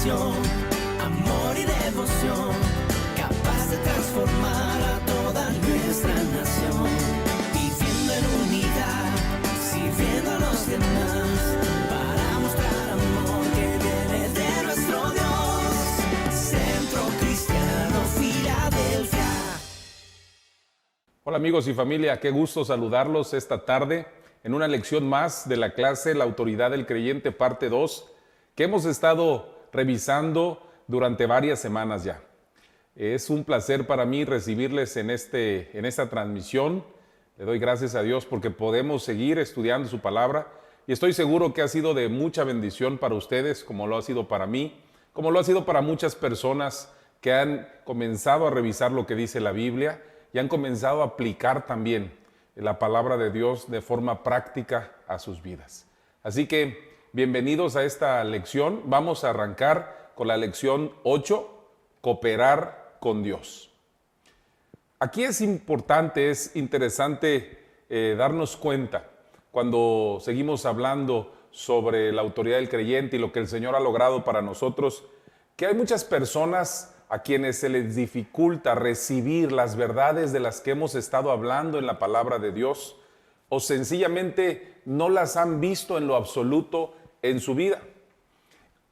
pasión, amor y devoción, capaz de transformar a toda nuestra nación. Viviendo en unidad, sirviendo a los demás, para mostrar amor que viene de nuestro Dios. Centro Cristiano Filadelfia. Hola amigos y familia, qué gusto saludarlos esta tarde en una lección más de la clase La Autoridad del Creyente, parte 2, que hemos estado revisando durante varias semanas ya. Es un placer para mí recibirles en esta transmisión. Le doy gracias a Dios porque podemos seguir estudiando su palabra y estoy seguro que ha sido de mucha bendición para ustedes, como lo ha sido para mí, como lo ha sido para muchas personas que han comenzado a revisar lo que dice la Biblia y han comenzado a aplicar también la palabra de Dios de forma práctica a sus vidas. Así que bienvenidos a esta lección. Vamos a arrancar con la lección 8, cooperar con Dios. Aquí es importante, es interesante darnos cuenta cuando seguimos hablando sobre la autoridad del creyente y lo que el Señor ha logrado para nosotros, que hay muchas personas a quienes se les dificulta recibir las verdades de las que hemos estado hablando en la palabra de Dios, o sencillamente no las han visto en lo absoluto en su vida.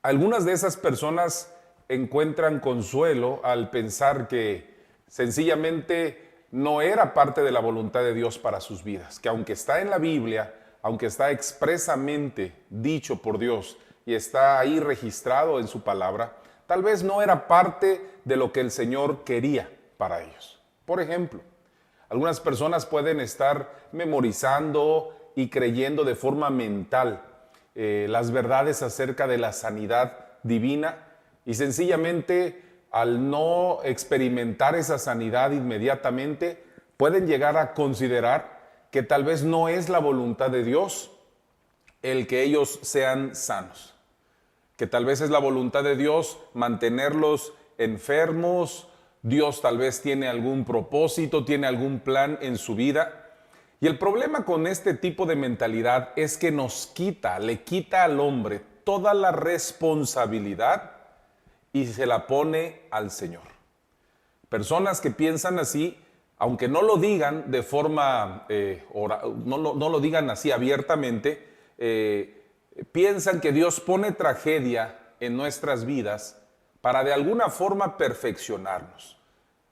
Algunas de esas personas encuentran consuelo al pensar que sencillamente no era parte de la voluntad de Dios para sus vidas, que aunque está en la Biblia, aunque está expresamente dicho por Dios y está ahí registrado en su palabra, tal vez no era parte de lo que el Señor quería para ellos. Por ejemplo, algunas personas pueden estar memorizando y creyendo de forma mental las verdades acerca de la sanidad divina y sencillamente al no experimentar esa sanidad inmediatamente pueden llegar a considerar que tal vez no es la voluntad de Dios el que ellos sean sanos, que tal vez es la voluntad de Dios mantenerlos enfermos. Dios tal vez tiene algún propósito, tiene algún plan en su vida. Y el problema con este tipo de mentalidad es que le quita al hombre toda la responsabilidad y se la pone al Señor. Personas que piensan así, aunque no lo digan de forma, no lo digan así abiertamente, piensan que Dios pone tragedia en nuestras vidas para de alguna forma perfeccionarnos.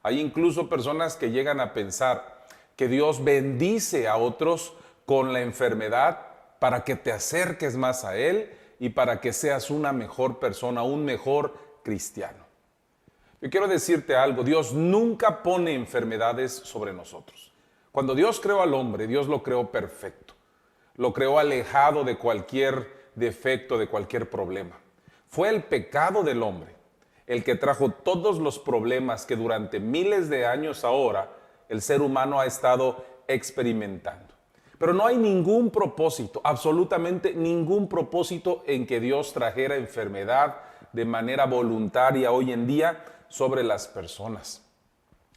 Hay incluso personas que llegan a pensar que Dios bendice a otros con la enfermedad para que te acerques más a Él y para que seas una mejor persona, un mejor cristiano. Yo quiero decirte algo, Dios nunca pone enfermedades sobre nosotros. Cuando Dios creó al hombre, Dios lo creó perfecto. Lo creó alejado de cualquier defecto, de cualquier problema. Fue el pecado del hombre el que trajo todos los problemas que durante miles de años ahora el ser humano ha estado experimentando. Pero no hay ningún propósito, absolutamente ningún propósito en que Dios trajera enfermedad de manera voluntaria hoy en día sobre las personas.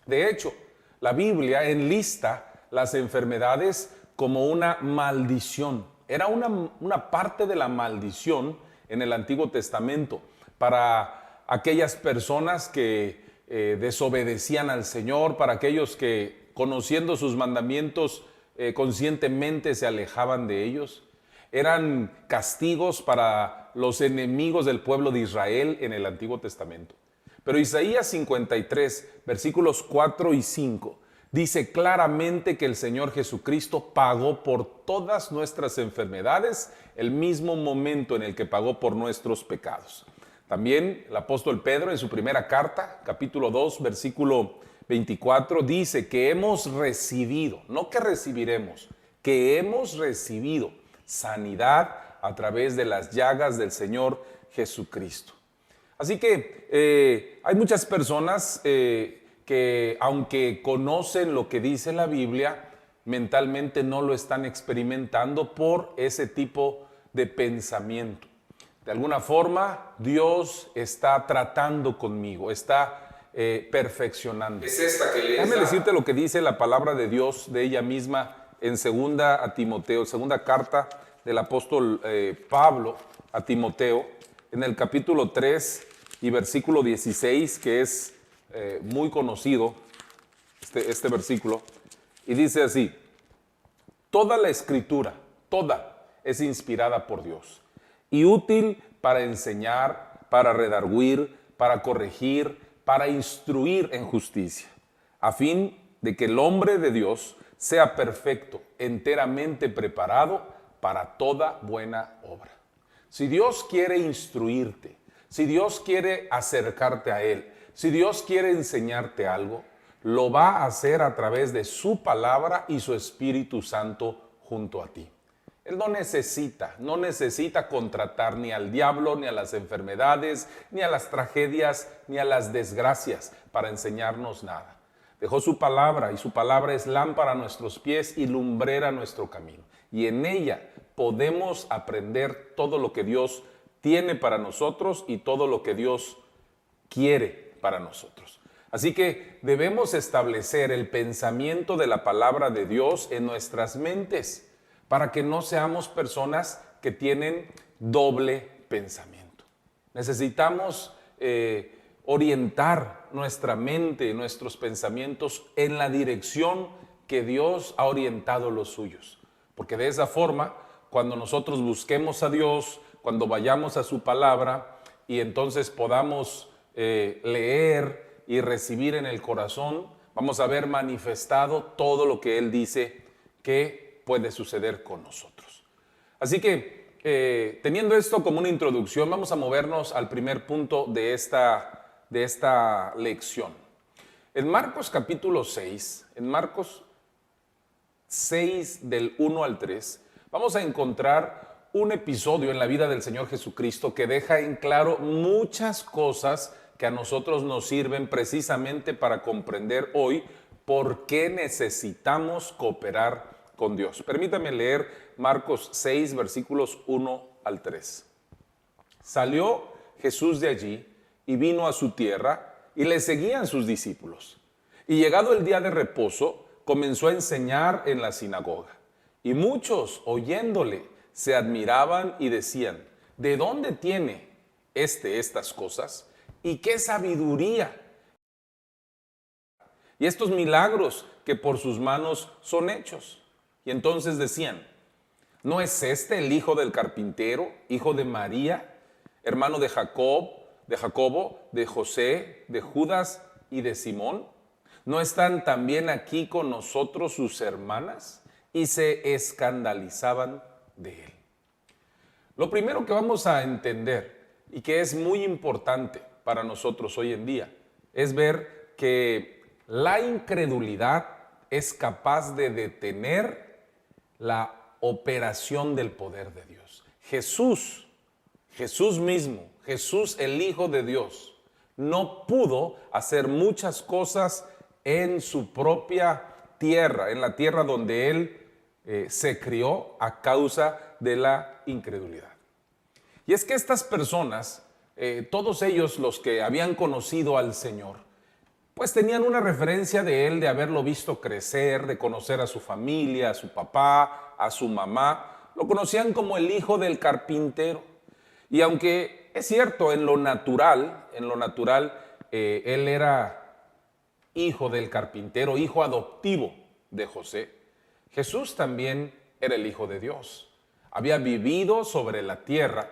De hecho, la Biblia enlista las enfermedades como una maldición. Era una parte de la maldición en el Antiguo Testamento para aquellas personas que desobedecían al Señor, para aquellos que conociendo sus mandamientos conscientemente se alejaban de ellos. Eran castigos para los enemigos del pueblo de Israel en el Antiguo Testamento. Pero Isaías 53, versículos 4 y 5, dice claramente que el Señor Jesucristo pagó por todas nuestras enfermedades el mismo momento en el que pagó por nuestros pecados. También el apóstol Pedro en su primera carta, capítulo 2, versículo 24, dice que hemos recibido, no que recibiremos, que hemos recibido sanidad a través de las llagas del Señor Jesucristo. Así que hay muchas personas que aunque conocen lo que dice la Biblia, mentalmente no lo están experimentando por ese tipo de pensamiento. De alguna forma, Dios está tratando conmigo, está perfeccionando. Es esta que lees. Déjame decirte lo que dice la palabra de Dios de ella misma en segunda a Timoteo, segunda carta del apóstol Pablo a Timoteo, en el capítulo 3, y versículo 16, que es muy conocido, este versículo, y dice así: toda la escritura, toda, es inspirada por Dios y útil para enseñar, para redarguir, para corregir, para instruir en justicia, a fin de que el hombre de Dios sea perfecto, enteramente preparado para toda buena obra. Si Dios quiere instruirte, si Dios quiere acercarte a Él, si Dios quiere enseñarte algo, lo va a hacer a través de su palabra y su Espíritu Santo junto a ti. Él no necesita contratar ni al diablo, ni a las enfermedades, ni a las tragedias, ni a las desgracias para enseñarnos nada. Dejó su palabra, y su palabra es lámpara a nuestros pies y lumbrera a nuestro camino. Y en ella podemos aprender todo lo que Dios tiene para nosotros y todo lo que Dios quiere para nosotros. Así que debemos establecer el pensamiento de la palabra de Dios en nuestras mentes para que no seamos personas que tienen doble pensamiento. Necesitamos orientar nuestra mente, nuestros pensamientos en la dirección que Dios ha orientado los suyos. Porque de esa forma, cuando nosotros busquemos a Dios, cuando vayamos a su palabra y entonces podamos leer y recibir en el corazón, vamos a ver manifestado todo lo que Él dice que puede suceder con nosotros. Así que teniendo esto como una introducción, vamos a movernos al primer punto de esta lección. En Marcos capítulo 6, en Marcos 6 del 1 al 3, vamos a encontrar un episodio en la vida del Señor Jesucristo que deja en claro muchas cosas que a nosotros nos sirven precisamente para comprender hoy por qué necesitamos cooperar con Dios. Permítame leer Marcos 6, versículos 1 al 3. Salió Jesús de allí y vino a su tierra, y le seguían sus discípulos. Y llegado el día de reposo, comenzó a enseñar en la sinagoga. Y muchos, oyéndole, se admiraban y decían: ¿de dónde tiene estas cosas? ¿Y qué sabiduría? Y estos milagros que por sus manos son hechos. Y entonces decían: ¿no es este el hijo del carpintero, hijo de María, hermano de Jacobo, de José, de Judas y de Simón? ¿No están también aquí con nosotros sus hermanas? Y se escandalizaban de él. Lo primero que vamos a entender, y que es muy importante para nosotros hoy en día, es ver que la incredulidad es capaz de detener la operación del poder de Dios. Jesús mismo, Jesús el Hijo de Dios, no pudo hacer muchas cosas en su propia tierra, en la tierra donde Él se crió, a causa de la incredulidad. Y es que estas personas, todos ellos los que habían conocido al Señor, pues tenían una referencia de Él, de haberlo visto crecer, de conocer a su familia, a su papá, a su mamá. Lo conocían como el hijo del carpintero. Y aunque es cierto, en lo natural, Él era hijo del carpintero, hijo adoptivo de José, Jesús también era el Hijo de Dios. Había vivido sobre la tierra,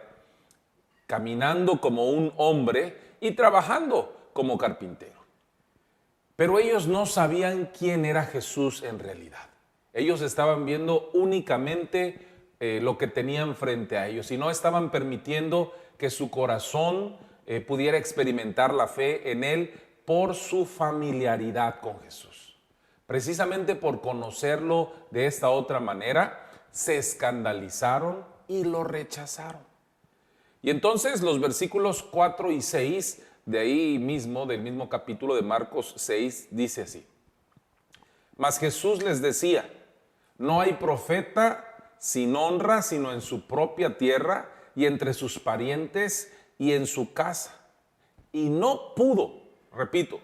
caminando como un hombre y trabajando como carpintero. Pero ellos no sabían quién era Jesús en realidad. Ellos estaban viendo únicamente lo que tenían frente a ellos y no estaban permitiendo que su corazón pudiera experimentar la fe en Él por su familiaridad con Jesús. Precisamente por conocerlo de esta otra manera, se escandalizaron y lo rechazaron. Y entonces los versículos 4 y 6 de ahí mismo, del mismo capítulo de Marcos 6, dice así: mas Jesús les decía: no hay profeta sin honra sino en su propia tierra y entre sus parientes y en su casa. Y no pudo, repito,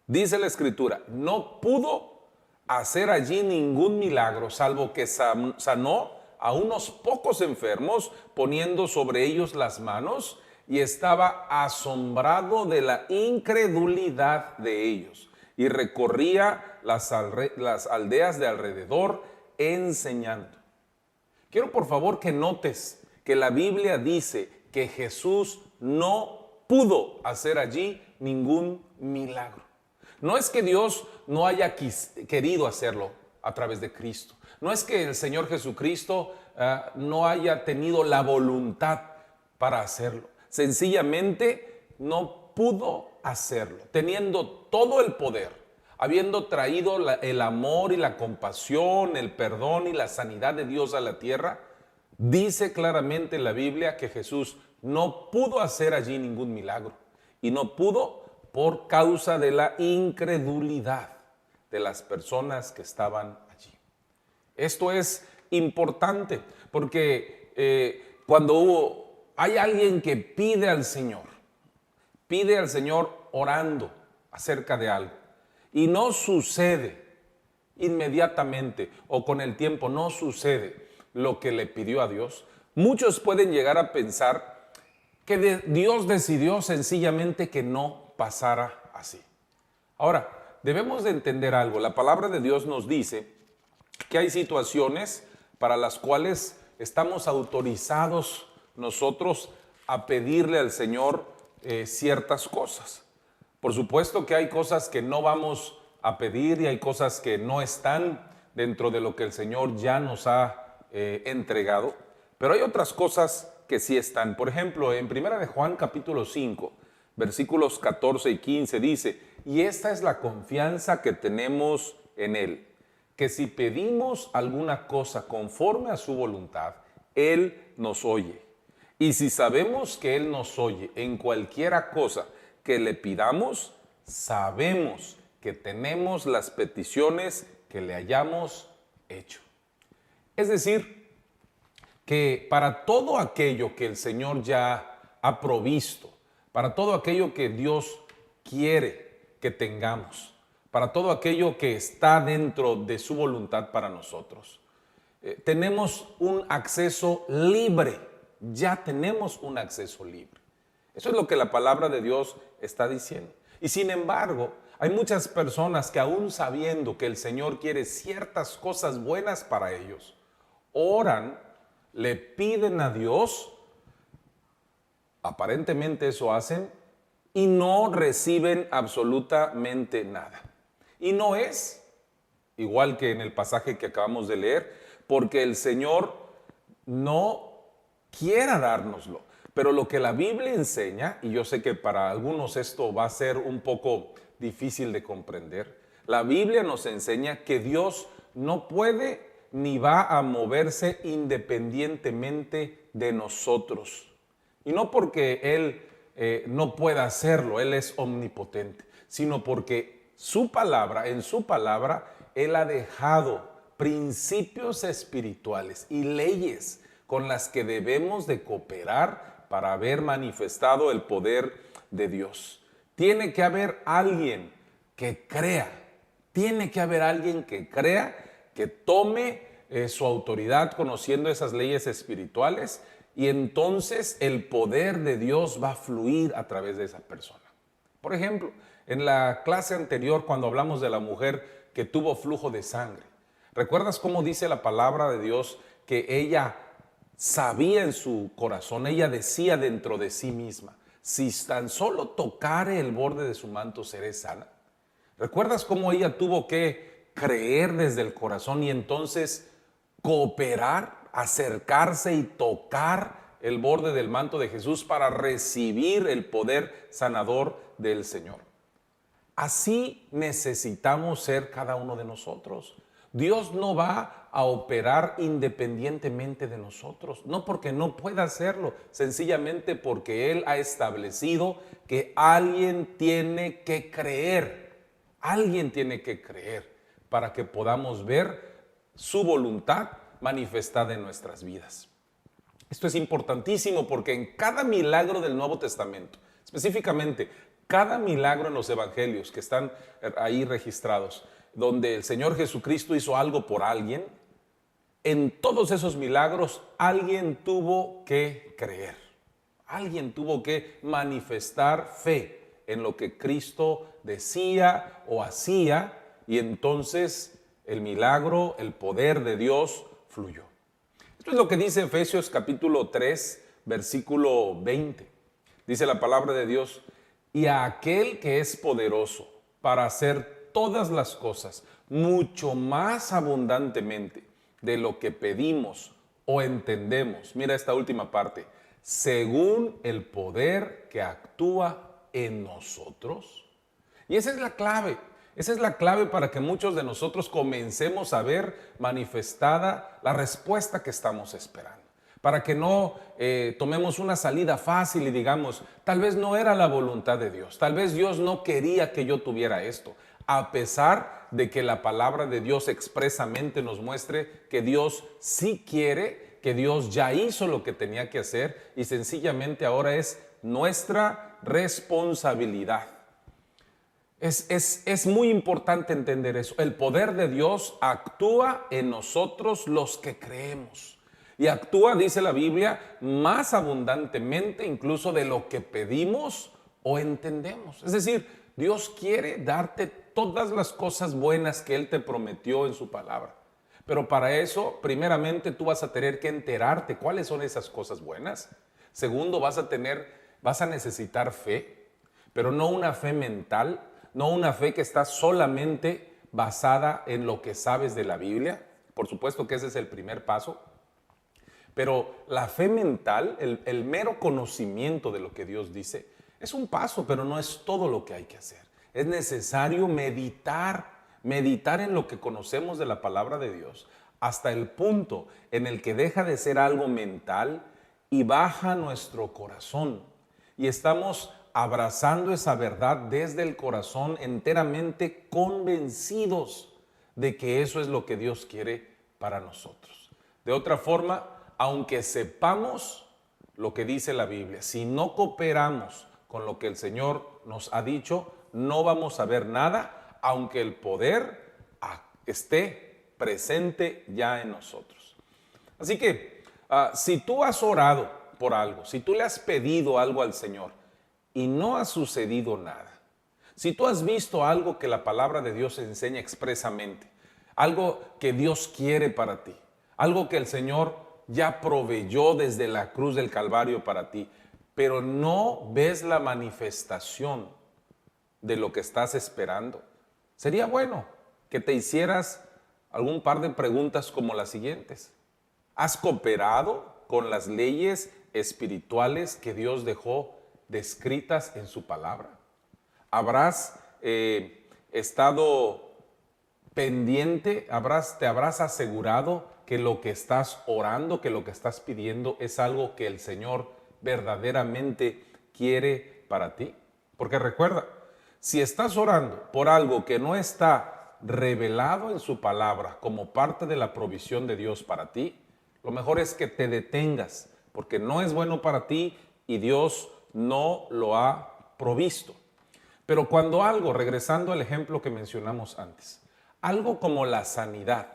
dice la Escritura, no pudo hacer allí ningún milagro, salvo que sanó a unos pocos enfermos, poniendo sobre ellos las manos, y estaba asombrado de la incredulidad de ellos y recorría las aldeas de alrededor enseñando. Quiero por favor que notes que la Biblia dice que Jesús no pudo hacer allí ningún milagro. No es que Dios no haya querido hacerlo a través de Cristo. No es que el Señor Jesucristo no haya tenido la voluntad para hacerlo. Sencillamente no pudo hacerlo, teniendo todo el poder, habiendo traído el amor y la compasión, el perdón y la sanidad de Dios a la tierra. Dice claramente en la Biblia que Jesús no pudo hacer allí ningún milagro, y no pudo por causa de la incredulidad de las personas que estaban allí. Esto es importante porque cuando hay alguien que pide al Señor orando acerca de algo y no sucede inmediatamente o con el tiempo, no sucede lo que le pidió a Dios, muchos pueden llegar a pensar que Dios decidió sencillamente que no pasara así. Ahora, debemos de entender algo. La palabra de Dios nos dice que hay situaciones para las cuales estamos autorizados nosotros a pedirle al Señor ciertas cosas. Por supuesto que hay cosas que no vamos a pedir y hay cosas que no están dentro de lo que el Señor ya nos ha entregado, pero hay otras cosas que sí están. Por ejemplo, en 1 de Juan capítulo 5, versículos 14 y 15 dice: y esta es la confianza que tenemos en Él, que si pedimos alguna cosa conforme a su voluntad, Él nos oye. Y si sabemos que Él nos oye en cualquiera cosa que le pidamos, sabemos que tenemos las peticiones que le hayamos hecho. Es decir, que para todo aquello que el Señor ya ha provisto, para todo aquello que Dios quiere que tengamos, para todo aquello que está dentro de su voluntad para nosotros, tenemos un acceso libre, ya tenemos un acceso libre. Eso es lo que la palabra de Dios está diciendo. Y sin embargo, hay muchas personas que aún sabiendo que el Señor quiere ciertas cosas buenas para ellos, oran, le piden a Dios, aparentemente eso hacen, y no reciben absolutamente nada. Y no es, igual que en el pasaje que acabamos de leer, porque el Señor no quiera dárnoslo. Pero lo que la Biblia enseña, y yo sé que para algunos esto va a ser un poco difícil de comprender, la Biblia nos enseña que Dios no puede ni va a moverse independientemente de nosotros. Y no porque Él no pueda hacerlo, Él es omnipotente, sino porque en su palabra, Él ha dejado principios espirituales y leyes con las que debemos de cooperar para ver manifestado el poder de Dios. Tiene que haber alguien que crea, que tome su autoridad conociendo esas leyes espirituales, y entonces el poder de Dios va a fluir a través de esa persona. Por ejemplo, en la clase anterior, cuando hablamos de la mujer que tuvo flujo de sangre, ¿recuerdas cómo dice la palabra de Dios que ella sabía en su corazón, ella decía dentro de sí misma: si tan solo tocare el borde de su manto seré sana? ¿Recuerdas cómo ella tuvo que creer desde el corazón y entonces cooperar, acercarse y tocar el borde del manto de Jesús para recibir el poder sanador del Señor? Así necesitamos ser cada uno de nosotros. Dios no va a operar independientemente de nosotros, no porque no pueda hacerlo, sencillamente porque Él ha establecido que alguien tiene que creer para que podamos ver su voluntad manifestada en nuestras vidas. Esto es importantísimo porque en cada milagro del Nuevo Testamento, específicamente cada milagro en los evangelios que están ahí registrados, donde el Señor Jesucristo hizo algo por alguien, en todos esos milagros alguien tuvo que creer. Alguien tuvo que manifestar fe en lo que Cristo decía o hacía, y entonces el milagro, el poder de Dios fluyó. Esto es lo que dice Efesios capítulo 3, versículo 20. Dice la palabra de Dios: y a aquel que es poderoso para hacer todas las cosas mucho más abundantemente de lo que pedimos o entendemos. Mira esta última parte: según el poder que actúa en nosotros. Y esa es la clave. Esa es la clave para que muchos de nosotros comencemos a ver manifestada la respuesta que estamos esperando. Para que no tomemos una salida fácil y digamos, tal vez no era la voluntad de Dios, tal vez Dios no quería que yo tuviera esto, a pesar de que la palabra de Dios expresamente nos muestre que Dios sí quiere, que Dios ya hizo lo que tenía que hacer y sencillamente ahora es nuestra responsabilidad. Es muy importante entender eso. El poder de Dios actúa en nosotros los que creemos. Y actúa, dice la Biblia, más abundantemente incluso de lo que pedimos o entendemos. Es decir, Dios quiere darte todas las cosas buenas que Él te prometió en su palabra. Pero para eso, primeramente, tú vas a tener que enterarte cuáles son esas cosas buenas. Segundo, vas a necesitar fe, pero no una fe mental, no una fe que está solamente basada en lo que sabes de la Biblia. Por supuesto que ese es el primer paso. Pero la fe mental, el mero conocimiento de lo que Dios dice, es un paso, pero no es todo lo que hay que hacer. Es necesario meditar en lo que conocemos de la palabra de Dios, hasta el punto en el que deja de ser algo mental y baja a nuestro corazón. Y estamos abrazando esa verdad desde el corazón, enteramente convencidos de que eso es lo que Dios quiere para nosotros. De otra forma, aunque sepamos lo que dice la Biblia, si no cooperamos con lo que el Señor nos ha dicho, no vamos a ver nada, aunque el poder esté presente ya en nosotros. Así que, si tú has orado por algo, si tú le has pedido algo al Señor y no ha sucedido nada, si tú has visto algo que la palabra de Dios enseña expresamente, algo que Dios quiere para ti, algo que el Señor ya proveyó desde la cruz del Calvario para ti, pero no ves la manifestación de lo que estás esperando, sería bueno que te hicieras algún par de preguntas como las siguientes. ¿Has cooperado con las leyes espirituales que Dios dejó descritas en su palabra? ¿Habrás estado pendiente? ¿Te habrás asegurado que lo que estás orando, que lo que estás pidiendo es algo que el Señor verdaderamente quiere para ti? Porque recuerda, si estás orando por algo que no está revelado en su palabra como parte de la provisión de Dios para ti, lo mejor es que te detengas, porque no es bueno para ti y Dios no lo ha provisto. Pero cuando algo, regresando al ejemplo que mencionamos antes, algo como la sanidad,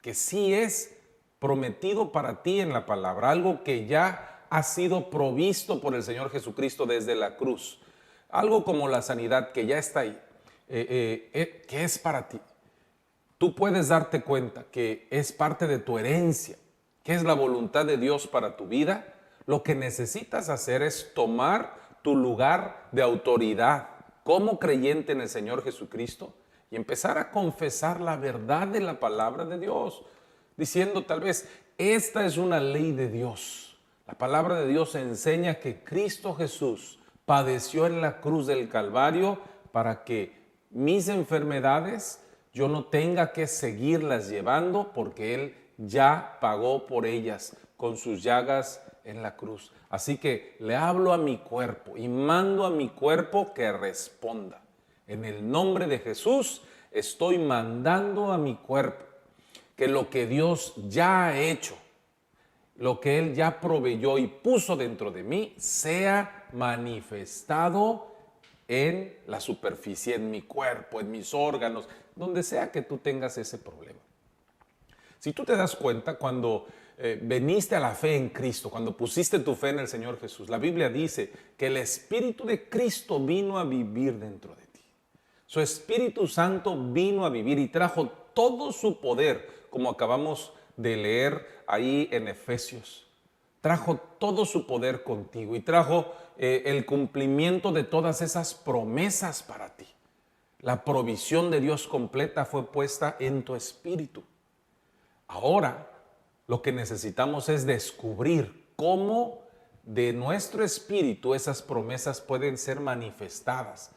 que sí es prometido para ti en la palabra, algo que ya ha sido provisto por el Señor Jesucristo desde la cruz, algo como la sanidad que ya está ahí, que es para ti. Tú puedes darte cuenta que es parte de tu herencia, que es la voluntad de Dios para tu vida. Lo que necesitas hacer es tomar tu lugar de autoridad como creyente en el Señor Jesucristo y empezar a confesar la verdad de la palabra de Dios, diciendo tal vez, esta es una ley de Dios. La palabra de Dios enseña que Cristo Jesús padeció en la cruz del Calvario para que mis enfermedades yo no tenga que seguirlas llevando, porque Él ya pagó por ellas con sus llagas en la cruz. Así que le hablo a mi cuerpo y mando a mi cuerpo que responda. En el nombre de Jesús estoy mandando a mi cuerpo que lo que Dios ya ha hecho, lo que Él ya proveyó y puso dentro de mí, sea manifestado en la superficie, en mi cuerpo, en mis órganos, donde sea que tú tengas ese problema. Si tú te das cuenta, cuando veniste a la fe en Cristo, cuando pusiste tu fe en el Señor Jesús, la Biblia dice que el Espíritu de Cristo vino a vivir dentro de ti. Su Espíritu Santo vino a vivir y trajo todo su poder, como acabamos de leer ahí en Efesios. Trajo todo su poder contigo y trajo el cumplimiento de todas esas promesas para ti. La provisión de Dios completa fue puesta en tu espíritu. Ahora, lo que necesitamos es descubrir cómo de nuestro espíritu esas promesas pueden ser manifestadas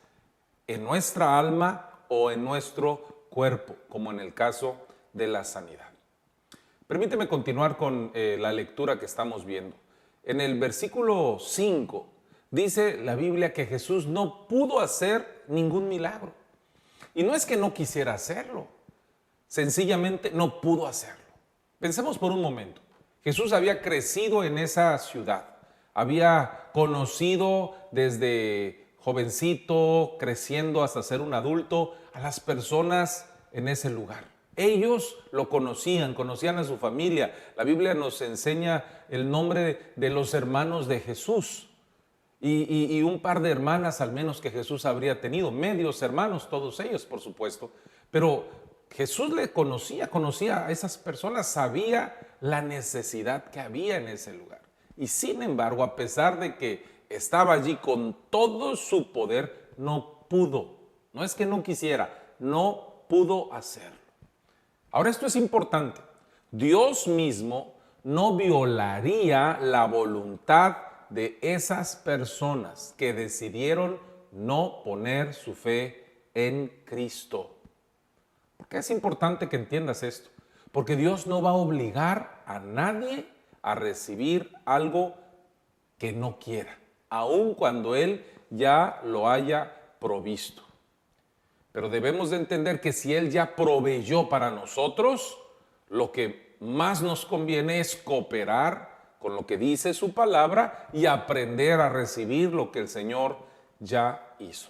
en nuestra alma o en nuestro cuerpo, como en el caso de la sanidad. Permíteme continuar con la lectura que estamos viendo. En el versículo 5 dice la Biblia que Jesús no pudo hacer ningún milagro. Y no es que no quisiera hacerlo, sencillamente no pudo hacerlo. Pensemos por un momento. Jesús había crecido en esa ciudad, había conocido desde jovencito, creciendo hasta ser un adulto, a las personas en ese lugar. Ellos lo conocían a su familia. La Biblia nos enseña el nombre de los hermanos de Jesús y un par de hermanas al menos que Jesús habría tenido, medios hermanos, todos ellos por supuesto, pero Jesús le conocía a esas personas, sabía la necesidad que había en ese lugar. Y sin embargo, a pesar de que estaba allí con todo su poder, no pudo. No es que no quisiera, no pudo hacerlo. Ahora esto es importante. Dios mismo no violaría la voluntad de esas personas que decidieron no poner su fe en Cristo. ¿Por qué es importante que entiendas esto? Porque Dios no va a obligar a nadie a recibir algo que no quiera, aun cuando Él ya lo haya provisto. Pero debemos de entender que si Él ya proveyó para nosotros, lo que más nos conviene es cooperar con lo que dice su palabra y aprender a recibir lo que el Señor ya hizo.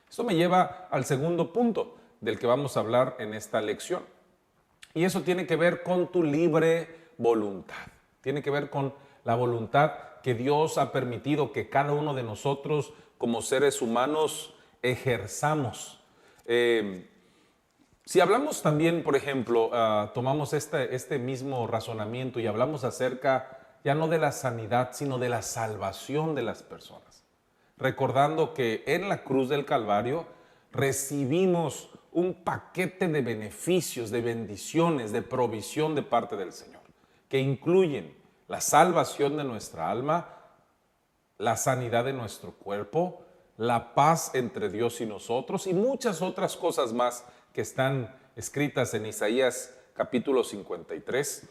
Esto me lleva al segundo punto del que vamos a hablar en esta lección. Y eso tiene que ver con tu libre voluntad. Tiene que ver con la voluntad que Dios ha permitido que cada uno de nosotros como seres humanos ejerzamos. Si hablamos también, por ejemplo, tomamos este mismo razonamiento y hablamos acerca ya no de la sanidad, sino de la salvación de las personas. Recordando que en la cruz del Calvario recibimos un paquete de beneficios, de bendiciones, de provisión de parte del Señor, que incluyen la salvación de nuestra alma, la sanidad de nuestro cuerpo, la paz entre Dios y nosotros y muchas otras cosas más que están escritas en Isaías capítulo 53.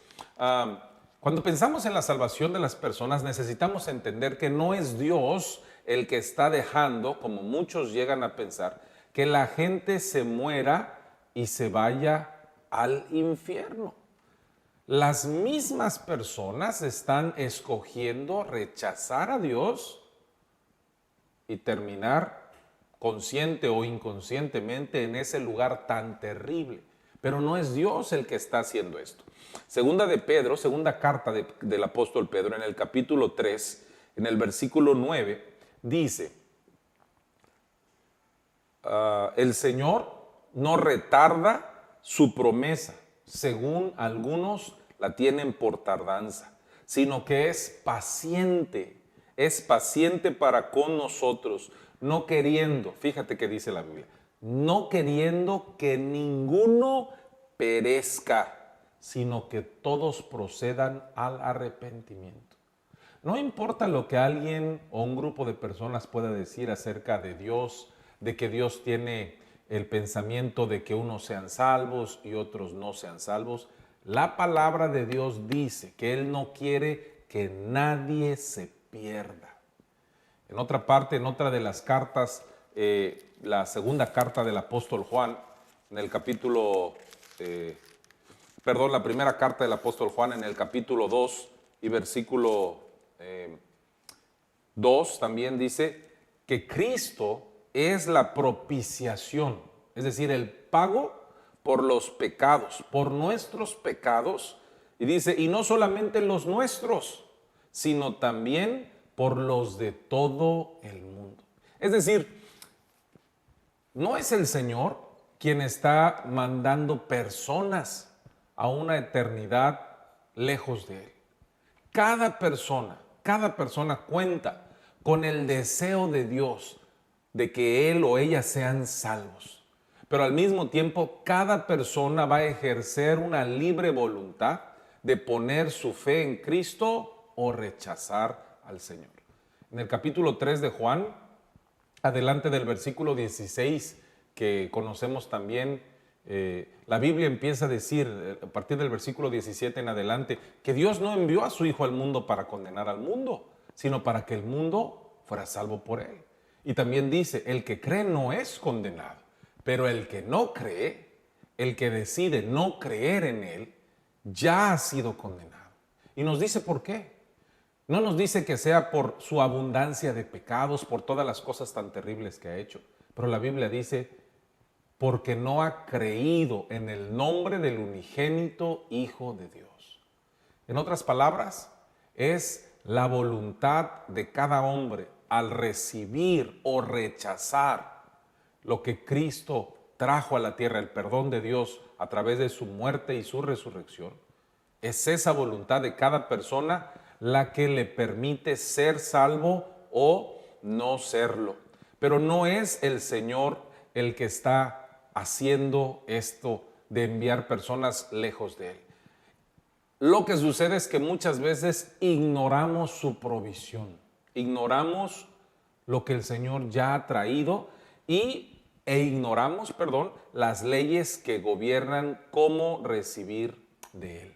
Cuando pensamos en la salvación de las personas, necesitamos entender que no es Dios el que está dejando, como muchos llegan a pensar, que la gente se muera y se vaya al infierno. Las mismas personas están escogiendo rechazar a Dios y terminar consciente o inconscientemente en ese lugar tan terrible. Pero no es Dios el que está haciendo esto. Segunda carta del apóstol Pedro, en el capítulo 3, en el versículo 9, dice: el Señor no retarda su promesa, según algunos la tienen por tardanza, sino que es paciente para con nosotros, no queriendo, fíjate que dice la Biblia, no queriendo que ninguno perezca, sino que todos procedan al arrepentimiento. No importa lo que alguien o un grupo de personas pueda decir acerca de Dios, de que Dios tiene el pensamiento de que unos sean salvos y otros no sean salvos, la palabra de Dios dice que Él no quiere que nadie se pierda. En otra parte, en otra de las cartas, la segunda carta del apóstol Juan, en el capítulo, la primera carta del apóstol Juan en el capítulo 2 y versículo 2 también dice que Cristo es la propiciación, es decir, el pago por los pecados, por nuestros pecados, Y dice, y no solamente los nuestros, sino también por los de todo el mundo. Es decir, no es el Señor quien está mandando personas a una eternidad lejos de Él. Cada persona cuenta con el deseo de Dios de que él o ella sean salvos. Pero al mismo tiempo, cada persona va a ejercer una libre voluntad de poner su fe en Cristo o rechazar al Señor. En el capítulo 3 de Juan, adelante del versículo 16, que conocemos también, la Biblia empieza a decir, a partir del versículo 17 en adelante, que Dios no envió a su Hijo al mundo para condenar al mundo, sino para que el mundo fuera salvo por él. Y también dice, el que cree no es condenado, pero el que no cree, el que decide no creer en él, ya ha sido condenado. Y nos dice por qué. No nos dice que sea por su abundancia de pecados, por todas las cosas tan terribles que ha hecho, pero la Biblia dice, porque no ha creído en el nombre del unigénito Hijo de Dios. En otras palabras, es la voluntad de cada hombre al recibir o rechazar lo que Cristo trajo a la tierra, el perdón de Dios a través de su muerte y su resurrección. Es esa voluntad de cada persona la que le permite ser salvo o no serlo. Pero no es el Señor el que está haciendo esto de enviar personas lejos de Él. Lo que sucede es que muchas veces ignoramos su provisión, ignoramos lo que el Señor ya ha traído e ignoramos, las leyes que gobiernan cómo recibir de Él.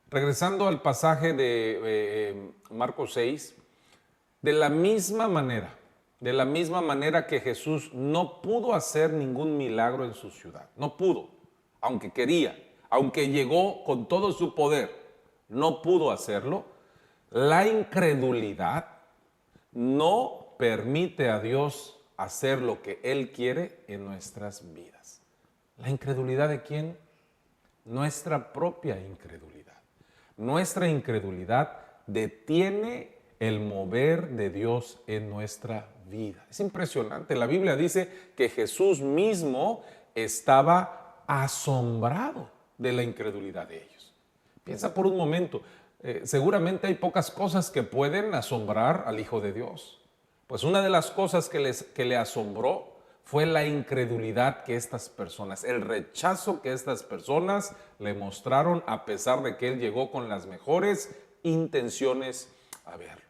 Regresando al pasaje de Marcos 6, de la misma manera que Jesús no pudo hacer ningún milagro en su ciudad, no pudo, aunque quería, aunque llegó con todo su poder, no pudo hacerlo. La incredulidad no permite a Dios hacer lo que Él quiere en nuestras vidas. ¿La incredulidad de quién? Nuestra propia incredulidad. Nuestra incredulidad detiene el mover de Dios en nuestra vida. Es impresionante. La Biblia dice que Jesús mismo estaba asombrado de la incredulidad de ellos. Piensa por un momento, seguramente hay pocas cosas que pueden asombrar al Hijo de Dios. Pues una de las cosas que le asombró fue la incredulidad que estas personas, el rechazo que estas personas le mostraron a pesar de que Él llegó con las mejores intenciones a verlo.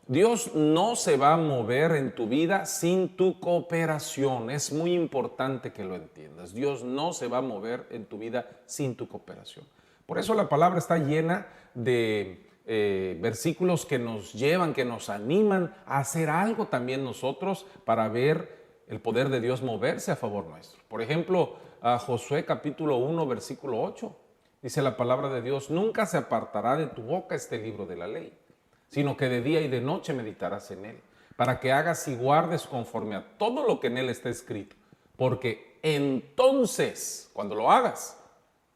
Dios no se va a mover en tu vida sin tu cooperación. Es muy importante que lo entiendas. Dios no se va a mover en tu vida sin tu cooperación. Por eso la palabra está llena de versículos que nos llevan, que nos animan a hacer algo también nosotros para ver el poder de Dios moverse a favor nuestro. Por ejemplo, a Josué capítulo 1, versículo 8, dice la palabra de Dios, nunca se apartará de tu boca este libro de la ley, sino que de día y de noche meditarás en él, para que hagas y guardes conforme a todo lo que en él está escrito. Porque entonces, cuando lo hagas,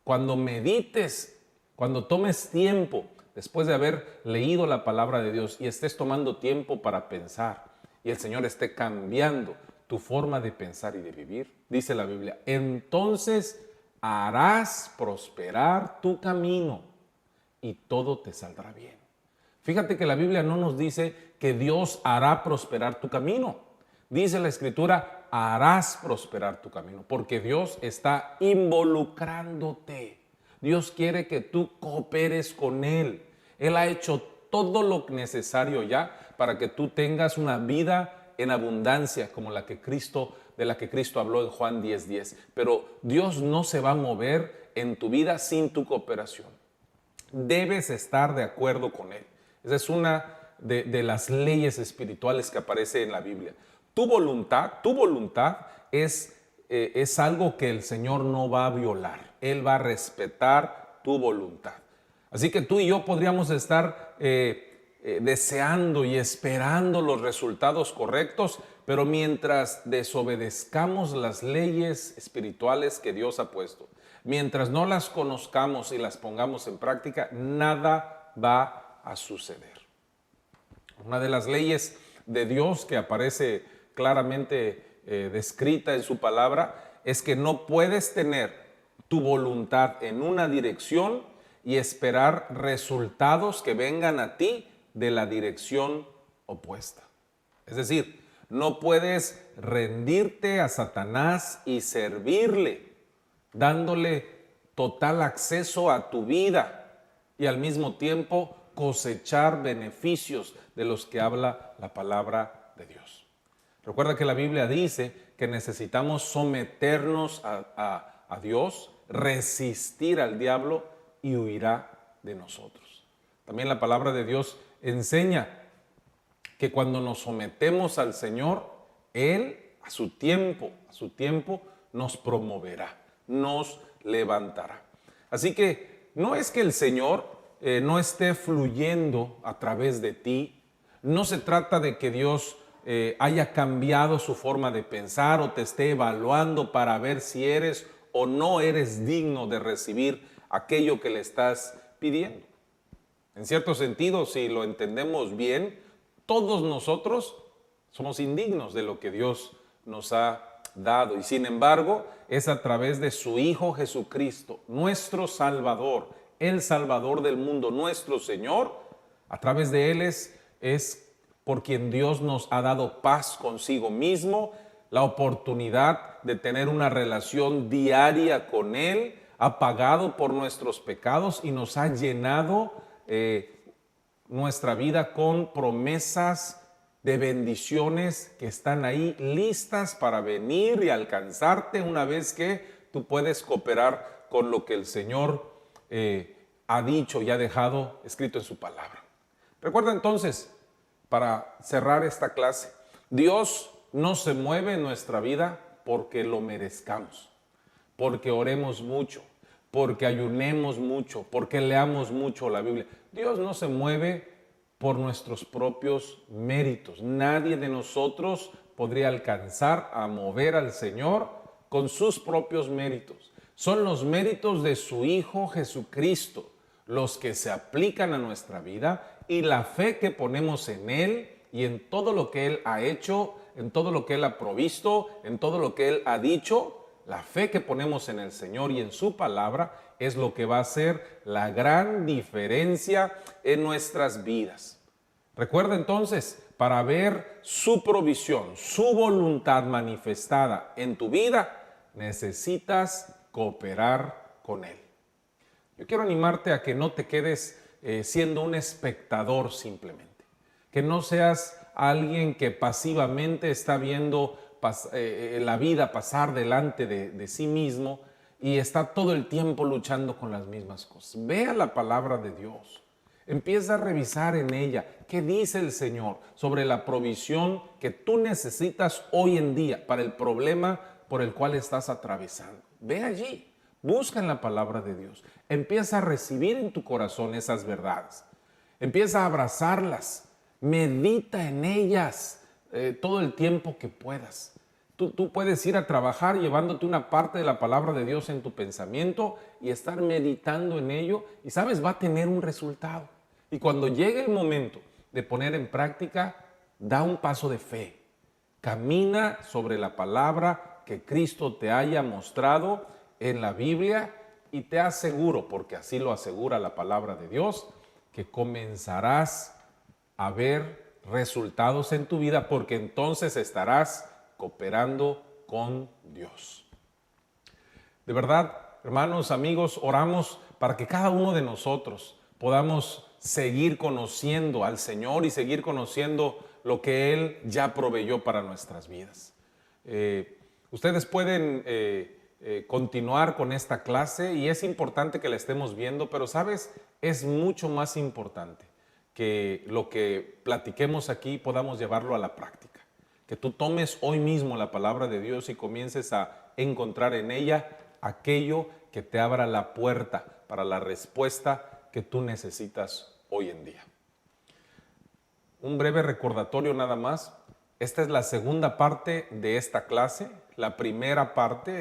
cuando medites, cuando tomes tiempo, después de haber leído la palabra de Dios y estés tomando tiempo para pensar, y el Señor esté cambiando tu forma de pensar y de vivir, dice la Biblia, entonces harás prosperar tu camino y todo te saldrá bien. Fíjate que la Biblia no nos dice que Dios hará prosperar tu camino. Dice la Escritura, harás prosperar tu camino, porque Dios está involucrándote. Dios quiere que tú cooperes con Él. Él ha hecho todo lo necesario ya para que tú tengas una vida en abundancia como de la que Cristo habló en Juan 10:10. Pero Dios no se va a mover en tu vida sin tu cooperación. Debes estar de acuerdo con Él. Esa es una de las leyes espirituales que aparece en la Biblia. Tu voluntad es algo que el Señor no va a violar. Él va a respetar tu voluntad. Así que tú y yo podríamos estar deseando y esperando los resultados correctos, pero mientras desobedezcamos las leyes espirituales que Dios ha puesto, mientras no las conozcamos y las pongamos en práctica, nada va a suceder. Una de las leyes de Dios que aparece claramente descrita en su palabra es que no puedes tener tu voluntad en una dirección y esperar resultados que vengan a ti de la dirección opuesta. Es decir, no puedes rendirte a Satanás y servirle, dándole total acceso a tu vida y al mismo tiempo cosechar beneficios de los que habla la palabra de Dios. Recuerda que la Biblia dice que necesitamos someternos a Dios, resistir al diablo y huirá de nosotros. También la palabra de Dios enseña que cuando nos sometemos al Señor, Él a su tiempo nos promoverá, nos levantará. Así que no es que el Señor no esté fluyendo a través de ti, no se trata de que Dios haya cambiado su forma de pensar o te esté evaluando para ver si eres o no eres digno de recibir aquello que le estás pidiendo. En cierto sentido, si lo entendemos bien, todos nosotros somos indignos de lo que Dios nos ha dado y sin embargo es a través de su Hijo Jesucristo, nuestro Salvador, el Salvador del mundo, nuestro Señor, a través de Él es por quien Dios nos ha dado paz consigo mismo, la oportunidad de tener una relación diaria con Él, ha pagado por nuestros pecados y nos ha llenado nuestra vida con promesas de bendiciones que están ahí listas para venir y alcanzarte una vez que tú puedes cooperar con lo que el Señor ha dicho y ha dejado escrito en su palabra. Recuerda entonces, para cerrar esta clase, Dios no se mueve en nuestra vida porque lo merezcamos, porque oremos mucho, porque ayunemos mucho, porque leamos mucho la Biblia. Dios no se mueve por nuestros propios méritos. Nadie de nosotros podría alcanzar a mover al Señor con sus propios méritos. Son los méritos de su Hijo Jesucristo los que se aplican a nuestra vida y la fe que ponemos en Él y en todo lo que Él ha hecho, en todo lo que Él ha provisto, en todo lo que Él ha dicho. La fe que ponemos en el Señor y en su palabra es lo que va a hacer la gran diferencia en nuestras vidas. Recuerda entonces, para ver su provisión, su voluntad manifestada en tu vida, necesitas cooperar con Él. Yo quiero animarte a que no te quedes siendo un espectador simplemente, que no seas alguien que pasivamente está viendo la vida pasar delante de sí mismo y está todo el tiempo luchando con las mismas cosas. Vea la palabra de Dios, empieza a revisar en ella qué dice el Señor sobre la provisión que tú necesitas hoy en día para el problema por el cual estás atravesando. Ve allí, busca en la palabra de Dios, empieza a recibir en tu corazón esas verdades, empieza a abrazarlas, medita en ellas todo el tiempo que puedas. Tú puedes ir a trabajar llevándote una parte de la palabra de Dios en tu pensamiento y estar meditando en ello y sabes, va a tener un resultado. Y cuando llegue el momento de poner en práctica, da un paso de fe. Camina sobre la palabra que Cristo te haya mostrado en la Biblia y te aseguro, porque así lo asegura la palabra de Dios, que comenzarás a ver resultados en tu vida porque entonces estarás cooperando con Dios. De verdad, hermanos, amigos, oramos para que cada uno de nosotros podamos seguir conociendo al Señor y seguir conociendo lo que Él ya proveyó para nuestras vidas. Ustedes pueden continuar con esta clase y es importante que la estemos viendo, pero ¿sabes? Es mucho más importante que lo que platiquemos aquí podamos llevarlo a la práctica. Que tú tomes hoy mismo la palabra de Dios y comiences a encontrar en ella aquello que te abra la puerta para la respuesta que tú necesitas hoy en día. Un breve recordatorio nada más. Esta es la segunda parte de esta clase. La primera parte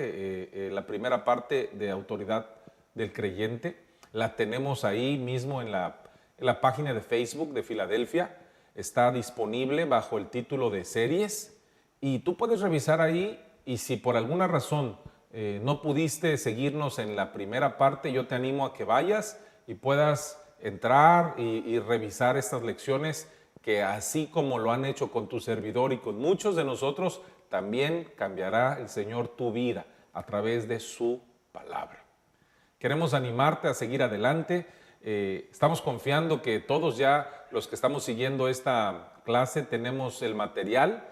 de autoridad del creyente, la tenemos ahí mismo en la página de Facebook de Filadelfia. Está disponible bajo el título de series y tú puedes revisar ahí, y si por alguna razón no pudiste seguirnos en la primera parte, yo te animo a que vayas y puedas entrar y revisar estas lecciones que, así como lo han hecho con tu servidor y con muchos de nosotros, también cambiará el Señor tu vida a través de su palabra. Queremos animarte a seguir adelante. Estamos confiando que todos ya los que estamos siguiendo esta clase tenemos el material,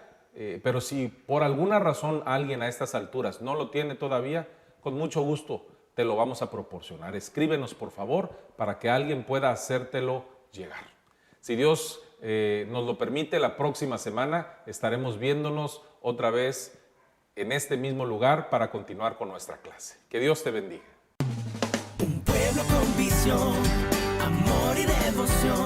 pero si por alguna razón alguien a estas alturas no lo tiene todavía, con mucho gusto te lo vamos a proporcionar. Escríbenos, por favor, para que alguien pueda hacértelo llegar. Si Dios nos lo permite, la próxima semana estaremos viéndonos otra vez en este mismo lugar para continuar con nuestra clase. Que Dios te bendiga. Un pueblo con visión, amor y devoción.